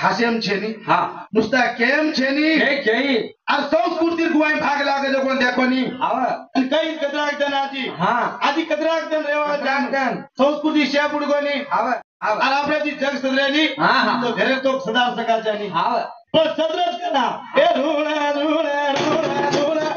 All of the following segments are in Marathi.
हास्यम छेनी हाँ नुसता केम छेनी हे केई और संस्कृति गुवाई भाग लागे जो कोण देखोनी आवा काही कदराक दन आजी हाँ आजी कदराक दन रेवा जान संस्कृति शेपुड गोनी आवा आवा और आपले जी जग सदरेनी हाँ हाँ तो घरे तो सदा सका जानी आवा पण सदरच करा ए रुणा रुणा रुणा रुणा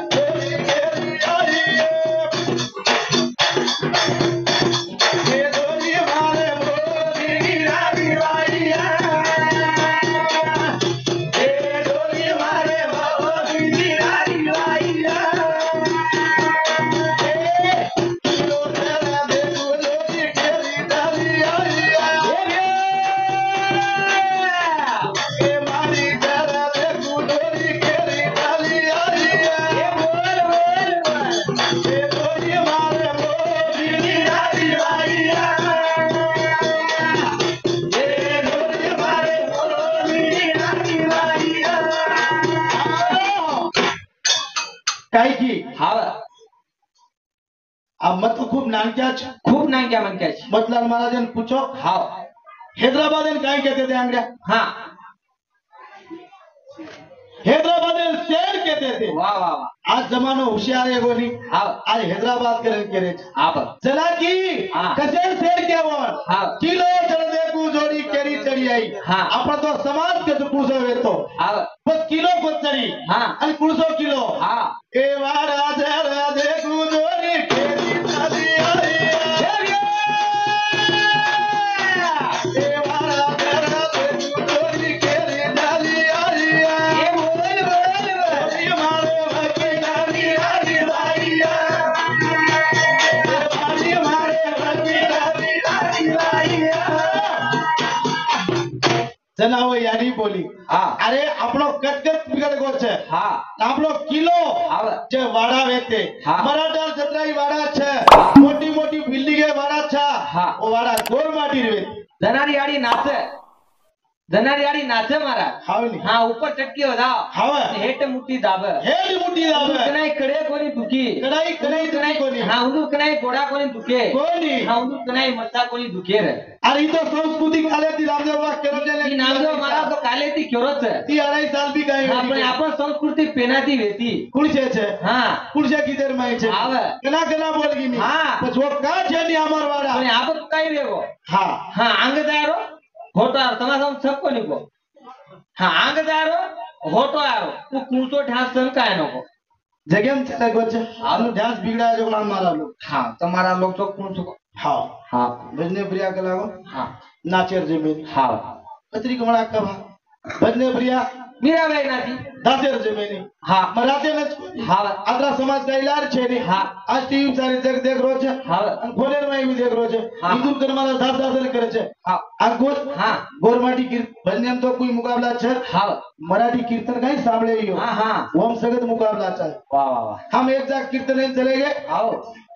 काय की आवा अब मत खूब नानक्या खूब नाही क्या म्हणते मतलाल महाराजन पूछो हाँ हैदराबाद काय कहते थे अंग्रेज हाँ हैदराबाद शेर कहते थे वाह वाह वाह आज जमानो होशियार है गोनी हाँ आज हैदराबाद करे आप चला की हाँ। कसे शेर क्या वो हाँ किलो चढ़ दे को जोड़ी केरी चढ़ी आई हाँ। अपन तो समाज के तो पूछो वे तो आप बस किलो को चढ़ी हाँ अन कुड़सो किलो हाँ ए वारा जरा दे को जोड़ी केरी चढ़ी आई ए वारा जरा दे को जोड़ी केरी चढ़ी आई ये बोल जनावर यानी बोली हाँ अरे આપણો કટકટ बिगड़ गो છે हाँ આપણો કિલો આવે જે વાડા વેતે હા. મરાઠા છત્રાઈ વાડા છે હા. મોટી મોટી બિલ્ડિંગે વાડા છે હા. ઓ વાડા ગોર માટી રે ધનારી નાચે मारा હાવની हाँ ऊपर चटकी बजाओ हावे हेट मुट्ठी दाबे हेली मुठी दावे कनाई कड़े कोनी दुखी कणाई कणाई कणाई कोनी हाँ उंदू कनाई घोड़ा कोनी दुखे कोनी हाँ उंदू कनाई मत्ता कोनी दुखे रे अरे ई तो संस्कृति काले ती रामदेव बा केरो ई नामदेव मारा तो काले ती क्योरो छे ती 2.5 साल भी काई हाँ पण आपण संस्कृती पेनाती वेती कुणसे छे हाँ कुणसे किधर माई छे आवे कना कना बोल गी मी हाँ बस वो का छे नी अमर वाड़ा पण आप काई वेगो हाँ हाँ आंगदारो घोटारो तमा सम सब कोनी को हाँ आंगदारो घोटारो तू कूंचो ढास सम काय नको जगेम चले गो छे आनु ध्यान बिगड़ा जो हमारा लोग हाँ तुम्हारा लोग तो कूंचो हाँ हाँ भजने प्रिया के लागो हाँ नाचेर जमीन हाँ पत्री कमड़ा कभा भजने प्रिया मीरा भाई नाती दासेर जमीनी हाँ मराठे न हाँ आदरा समाज का इलाज छे नी हाँ आज टीवी सारी जग देख रो छे हाँ अन फोनेर में भी देख रो छे हाँ. हिंदू कर्माला दास करे छे हाँ आ गोर हाँ गोरमाटी की भजने में तो कोई मुकाबला छे हाँ मराठी कीर्तन का ही सामने ही हो हाँ हाँ वो हम सगत मुकाबला छे वाह वाह वाह हम एक जाग कीर्तन में चले गए आओ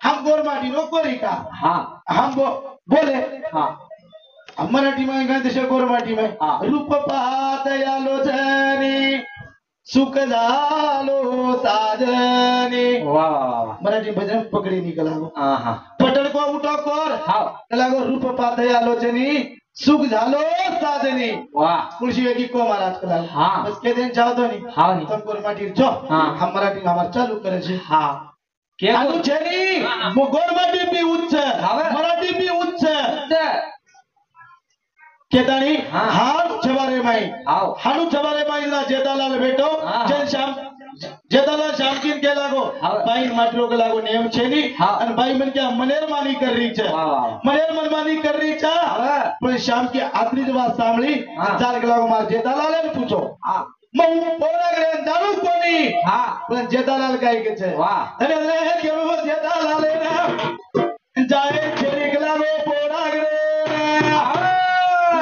हम गोरमाटी नो कोरी का हाँ हम बोले हाँ मराठी में गए देश गोरमाटी में हाँ. रूप पातयालो जनी सुख झालो साजनी वाह वाह वाह मराठी भजन पकड़ी निकला हाँ हाँ पटल को उठो कोर हाँ लागो रूप पातयालो जनी सुख झालो साजनी वाह तुलसी वेगी को महाराज कला हाँ. बस के दिन जाओ तो नहीं हाँ नहीं तुम गोरमाटी जो हाँ. हम मराठी हमार चालू करे छे हाँ क्या आनु छेनी वो गोरमाटी भी उच्च हावे. मराठी भी उच्च बोल केतानी हाँ. हानु छबारे माई आओ हानु छबारे माई ना जेतालाल बेटो हाँ. जन श्याम जेतालाल श्यामकीन के लागो हावे. बाई माटलो के लागो नेम छेनी हाँ. अन बाई मन क्या मनेर मानी कर रही छे वाह वाह मनेर मनमानी कर रही छे हावे. पण श्याम की आखरी जो बात सांभળી हाँ. चाल के लागो मार जेतालाल ने पूछो हाँ मऊ पोरागरे दारू कोनी हाँ पण जेतालाल काई के छे वाह अरे अरे केरो जेतालाल ने जाए छेरी के लागो पोरागरे ने हाँ.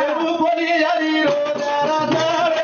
लेबू कोनी यारी रो जरा सारे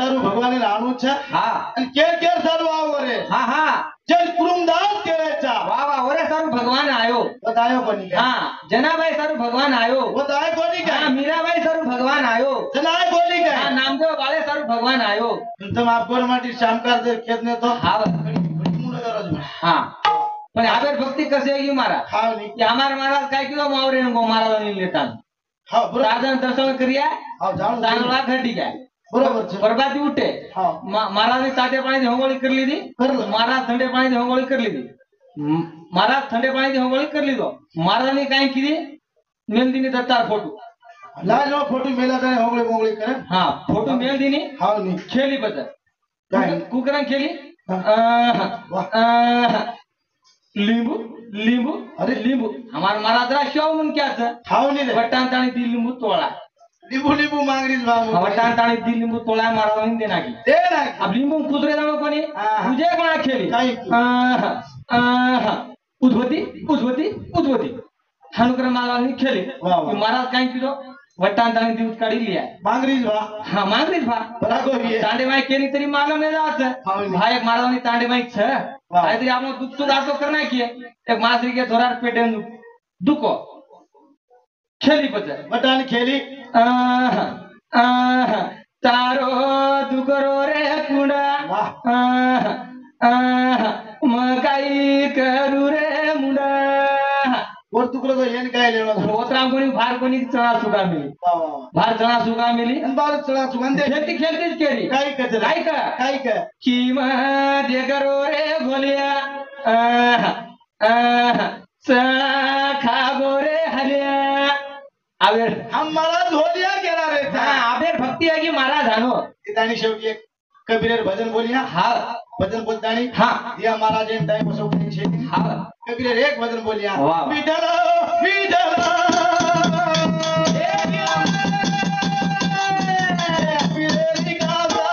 सारू भगवान राणू छा हा आणि केर सारू आव रे हा हा जन कुरुमदास केरायचा वा वा ओरे सारू भगवान आयो बतायो कोणी काय हा जनाबाई सारू भगवान आयो बताय कोणी हा काय मीराबाई सारू भगवान आयो जनाय कोणी हा काय नामदेव बाळे सारू भगवान आयो तुम आपकोर माटी शामकार दे खेत ने तो हा मुंडा दरज हा पण आबेर भक्ती कसे आहे की मारा हाव नी कि हमार महाराज काय किलो मावरे नको महाराज लेता हाव बरोबर साधन दर्शन करिया हाव जाणू चांगला घटी काय बरोबर छे बरबादी उठे हाव महाराज ताते पाणी होंगोळी करली दी करलं. महाराज थंडे पाणी होंगोळी करली दी महाराज थंडे पाणी होंगोळी करली दो महाराजांनी काय केली मेलदीनी दत्तार फोटो लाज नो फोटो मेला जाणे होंगळे मोंगळे करे हा फोटो मेलदीनी हाव नी खेली बदल काय कुकरन खेली लिंबू लिंबू अरे लिंबू हमार महाराज राशियाव म्हणून क्या हाव नी रे वटान ताणी ती लिंबू तोळा लिंबू लिंबू मांगरीस बाबू वटान ताणी ती लिंबू तोळा महाराजांनी देना की ते ना अब लिंबू कुदरे जाणो कोणी हा. तुझे कोणा खेली काय उद्भती उद्भती उद्भती हानुक्रम महाराजांनी खेली वा, वा. महाराज काय किलो वटान ताणी ती काढी लिया मांगरीस बा हा मागरीच भा बराबर ये तांडे माई केली तरी मालूम नाही हाव जात नी. भाई एक महाराजांनी तांडे माई छ वा. काहीतरी आपण दुख सुख आतो करना किए एक मासरी के धोरार पेटे दुखो खेली पचर बटान खेली आह, आह, तारो दुकरो रे कुंडा वाह. आह, आह, मग काही करू रे मुंडा वर तुकडं तो येन काय लेवा ओतरा कोणी भार कोणी चणा सुगा मिली वा वा वा भार चणा सुगा मिली आणि बार चला सुगंधे खेळती खेळतीच केली काय कचरा काय का काय काय किंमत करो रे भोलिया आह, आह, खागो रे हलिया आवेर आम्हाला धोलिया गेला रे हा आवेर भक्ती आहे की महाराज हानो तिथानी शेवटी एक कबीरेर भजन बोलिया हा भजन बोलतानी हा दिया महाराज एक टाइम बसवतानी छे हा कबीरेर एक भजन बोलिया वाह. विठ्ठल विठ्ठल विठ्ठल गाजा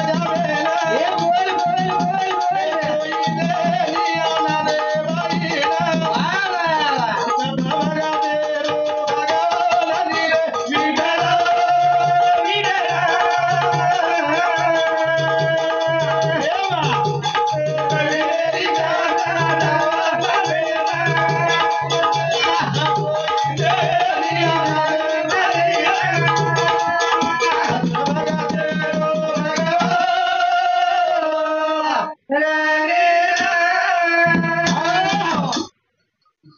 जावेला ए बोल बोल बोल बोल लिया ना रे बाईला वा वा वा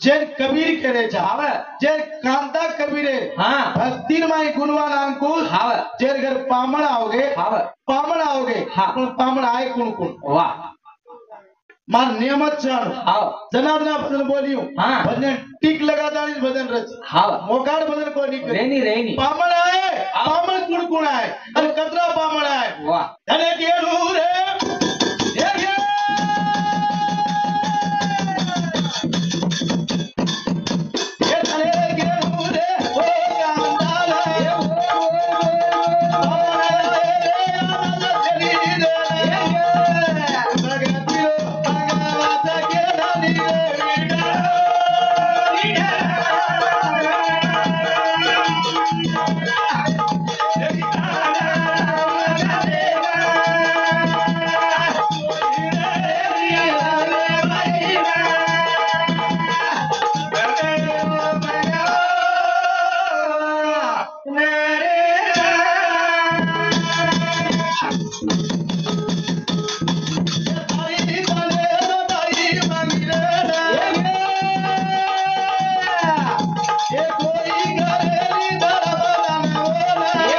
जेर कबीर करे हाव जेर कांता कबीरे हा तीन माई गुणवान अंकुश हाव जेर घर पामण आओगे हाव पामण आओगे हा. पण पामण आए कुण कुण वा मार नियमत चढ़ हाव जनाबना भजन बोलियो हाँ. भजन टिक लगा दानी भजन रच हाव मोकाड़ भजन को नहीं करे रेनी रेनी पामण आए पामण कुण कुण आए और कतरा पामण आए वाह धने केरू रे ये ये ये धने केरू रे ओ कांताला ए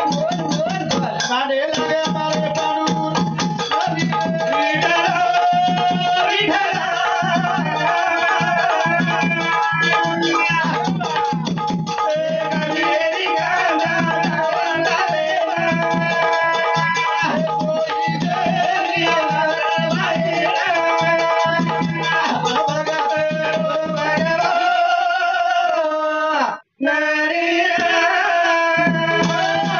बोल बोल बोल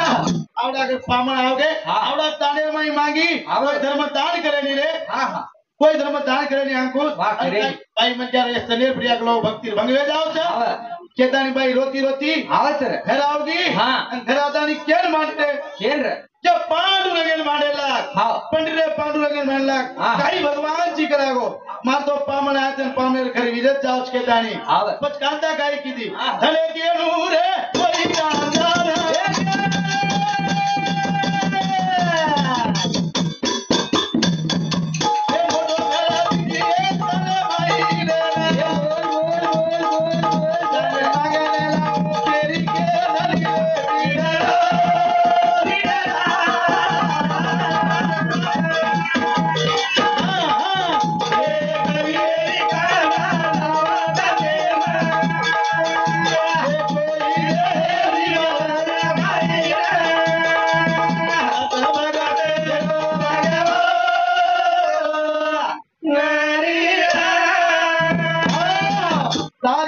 पामण आओगे हाँ. आवड़ा ताने माई मांगी हाँ. कोई धर्म दान करे नहीं रे हाँ हाँ कोई धर्म दान करे नहीं अंकुश वाह, करे नहीं. भाई मन क्या रे सनेर प्रिया के लोग भक्ति भंगवे जाओ छ हाव केतानी भाई रोती रोती आवत रे घर आओगी हाँ. घर आतानी केन मानते केन रे क्या पांडु नगेन मान हाव. पंडित पांडुरंग म्हणला हा. काही भगवानची करागो मातो पामण आयतन पामनेर खरी विजत जावच के दाणी हाव. पच कांता काय किती हा. धने केणू रे वरी कांदा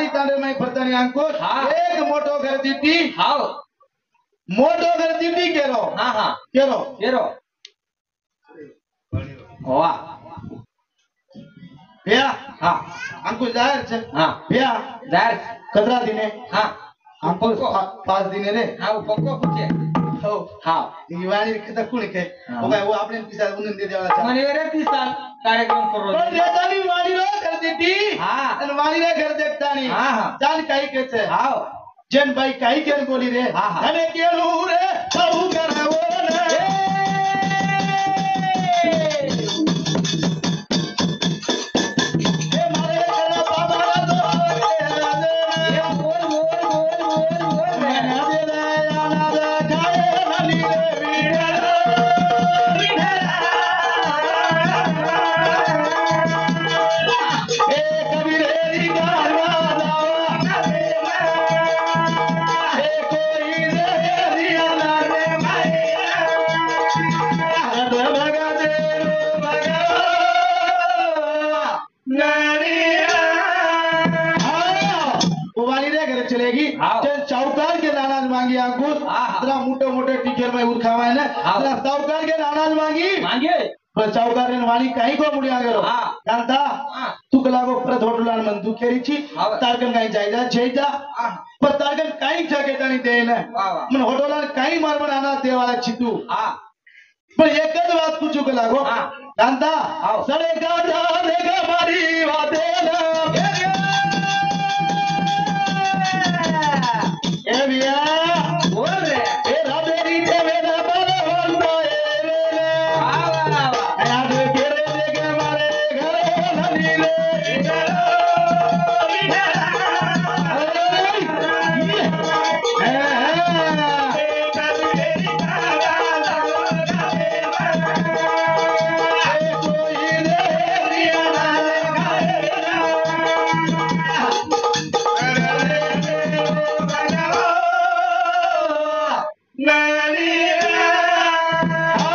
अंकुश हा. एक मोठो घर दिटी हाव. मोठो घर दिटी केरो हा हा केरो केरो वा भैया हा अंकुश जाहिर छे हा भैया जाहिर कतरा दिने हा अंकुश 5 दिने रे हा वो पक्को पूछे हो हा दिवाळी किती कुणी के हा. ओ काय वो आपने पिसा उन्नन दे देवाला मने रे 30 साल कार्यक्रम करो पण देतानी वाणी रो कर देती हा. आणि वाणी रे घर देखतानी हा, हा. जान काही केचे हाव जन भाई काही केन बोली रे हा, हा. धने केलू रे बहु करावो रे ए मारे करा बाबा दो ये बोल बोल बोल बोल बोल मैंने दे आना रे गाए नली रे ए कबीरेरी गावा दावा ए कोई रे रियाला रे माया रब भगा दे भगा नरिया वो वाली रे घर चलेगी हाँ। चल चौकार के नानाज मांगी अंकुश हाँ, हाँ। तेरा मोटे मोटे टीचर में उठावा है ना हाँ। तेरा चौकार के नानाज मांगी मांगे पण चौकार ने वाली काही को मुडिया गेलो हाँ। जानता हाँ। तू कलागो प्रत होटलान मन तू केरीची हाँ। तारकन काही जायजा जेजा हा पण तारकन काही जगेतानी देना वाह, वाह. मन होटलान काही मारबण आना देवाला छितू हा पण एकच बात पूछू कलागो हाँ। जानता हाँ। सड़े का जाने का मारी वादेला ए भैया बोल रे ए राधेरी देवेला बाला होता ए रे वाह वाह वाह आज केरे देखे मारे घर नदी रे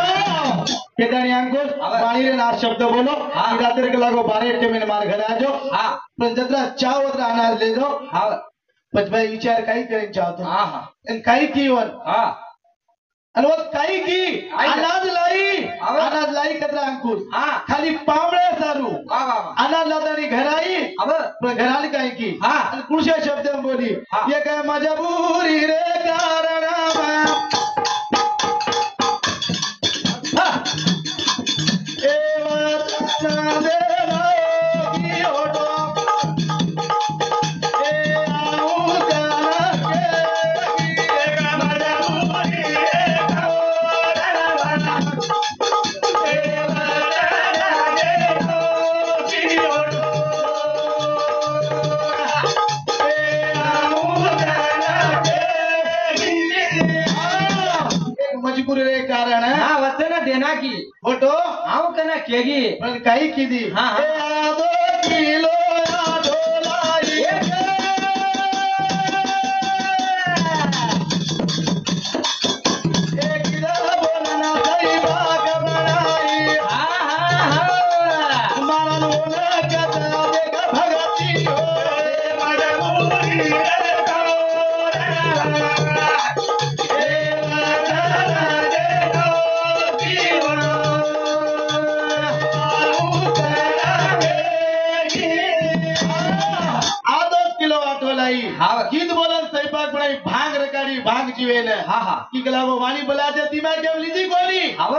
केदारी अंकुश पानी रे नार शब्द बोलो हाँ। रात्रि के लागो 12 के मैंने मार घर आ जाओ हा पण जत्रा चाव वत्रा अनाज ले जाओ हा पच भाई विचार काही करेन चाहतो हा हा आणि काही कीवन हा आणि वो काही की आई. अनाज लाई कतरा अंकुश हा खाली पावळे सारू वाह वाह वाह अनाज लादानी घर आई अब पण घराली काही की हा. आणि कुणशा शब्द बोली हा. ये काय मजबूरी रे कारणा मजबूरी रे कारण हा वचन देना की फोटो आव कना केगी पण काही किती हा, हा. आदो किलो आढोलाई एक बोलना सही बाग बनाई हा हा हा मारन होना कथा देगा भगती हो मजबूरी रे हाँ. गीत बोलन स्वयंपाक बनाई भांग रकाडी भांग जीवे ने हा हा की गलागो वाणी बला दे दिमाग के लीजी कोनी अब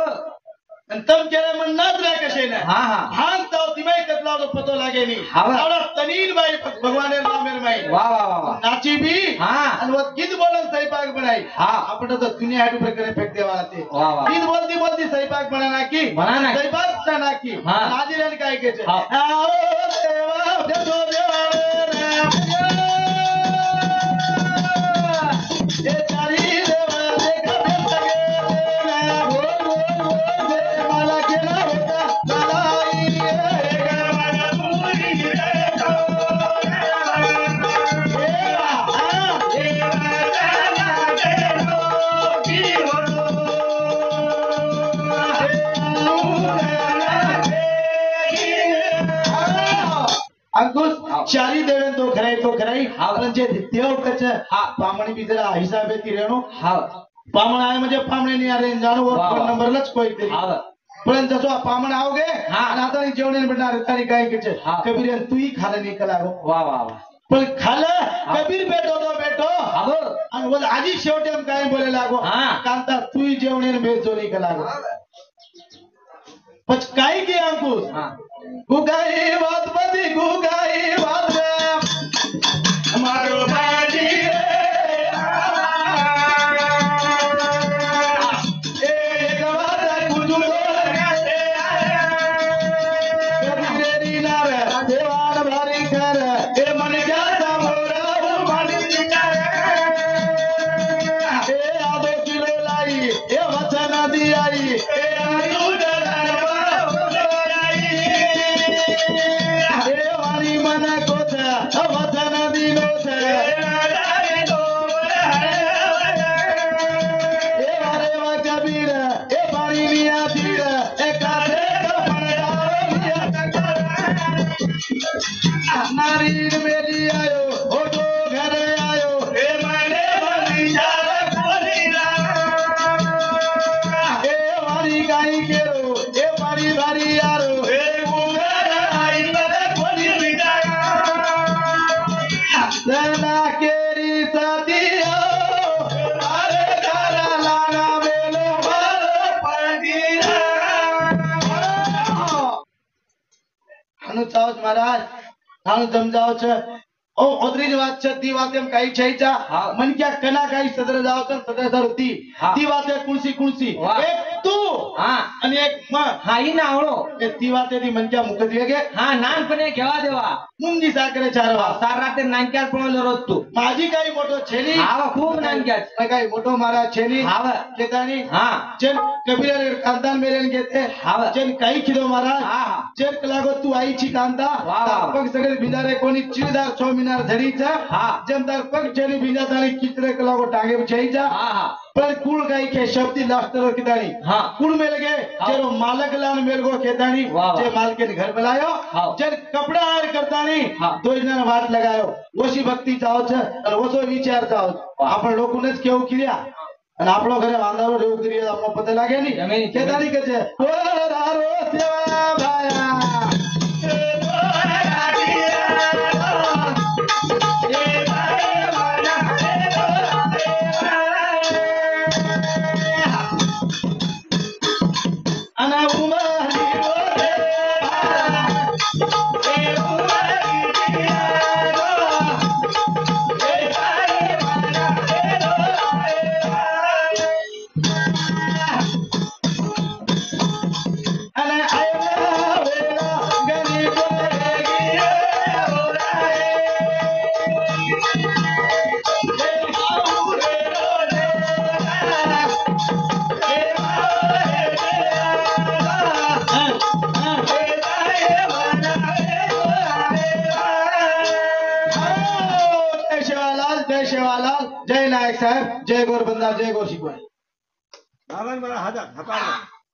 आणि तम केले म्हण नाच रे कशे ना हा हा हान ताव दिमाई कतला तो पतो लागे नी हाव. आवडा तनीन बाई भगवान नामेर माई वा वा वा वा नाची भी हा आणि वो गीत बोलन स्वयंपाक बनाई हा आपण तो दुनिया हाटू प्रकारे फेक देवाला ते वा वा गीत बोलती बोलती स्वयंपाक बना नाकी बना नाकी. स्वयंपाक ना नाकी हा. नाजीरान काय केचे हा. आओ देवा देतो देवाळे ए चारी देवा देखा सगे देवा बोल बोल बोल दे मला केला होता मलाई रे गवाना मुरी रे तो देवा हा देवा जाना देतो की हो अंकुश चारी देवेन तो खराई हा. म्हणजे देव कच हा. पामणी बी जरा हिसाबे ती रेणू हा पामण आहे म्हणजे पामणे नाही आले जाणू वा, वा. फोन नंबरलाच कोई तरी हा पण जसो पामण आवगे हा. आणि आता जेवण भेटणार तारी काय कचे हा. कबीर तूही खालं नाही कला हो वा वा वा पण खालं कबीर बेटो तो बेटो हा आणि बोल आजी शेवटी हम काय बोले लागो हा. कांता तूही जेवण भेटतो नाही कला हो पच काय की अंकुश हा गुगाई बात बदी गुगाई बात मारो बाजी रे एक बार कुजुलो रे कबीरेरी नार देवान भारी कर ए मन क्या मोरा मन कर ए आधो किलो लाई ए वचन दी आई ए आयु वाणी मन कोच वचन दिनो वारे वा कबीर ए पाणी मिया तीर ए कासे नारीन मेली आयो ओटो घर आयो ए मने बनी जाल कोलीला ए वारी गाई केरो ए पानी भारी यारो ए गुंगर आई बरे कोली बिटाया सना केरी सदियो अरे तारा लाना मेलो मारो पंडीरा हनु चावच महाराज हाणु समजाव छ ओ ओदरी વાત છે ती વાત એમ કઈ છે જા હા. મન ક્યા કના કઈ સદર જાવ છે સદર ધરતી હા. ती વાત कुणसी વાહ. એક તું हा અને એક માં हा ही नावळो એ ती વાત ती मन क्या मुकत वेगे हा नानपणे घेवा देवा मुंगी साकरे चारवा सार रात्री नानक्यात पळवलं रोज तू माझी काही मोठो छेनी हाव खूप नानक्यात काही मोठो मारा छेनी हाव केतानी हा जेन कबीर खानदान मेरेन घेते हाव जेन काही खिदो मारा हा जेन कलागो तू आईची कांता वाह, वाह. पग सगळे भिजारे कोणी चिरदार 6 मिनार धडीचा हा जेम तार पग जेनी भिजात आणि किचरे कलागो टांगे छईचा हा हा पर कुल गाई के शब्दी लास्टर कितानी हा कुल मिल गए जेरो मालक लान मेल गो केतानी वाह, वाह. जे माल के घर बुलायो हाँ. जेन कपड़ा आर करतानी हाँ. दो जन वाट लगायो वशी भक्ती चाव छ और वसो विचार चाव आपण लोकोनेच केव किया અને આપણો ઘરે વાંદારો રેવું કરીએ આપણો પતે લાગે ની જમીન, કે તારી કે છે ઓ રારો સેવા ભાયા અને ઉમરી રોજે અને આયલા વેલા ગની બોલેગી जय शेवालाल जय नायक साहेब जय गोरबंदा जय गोशिकवाई मला हातात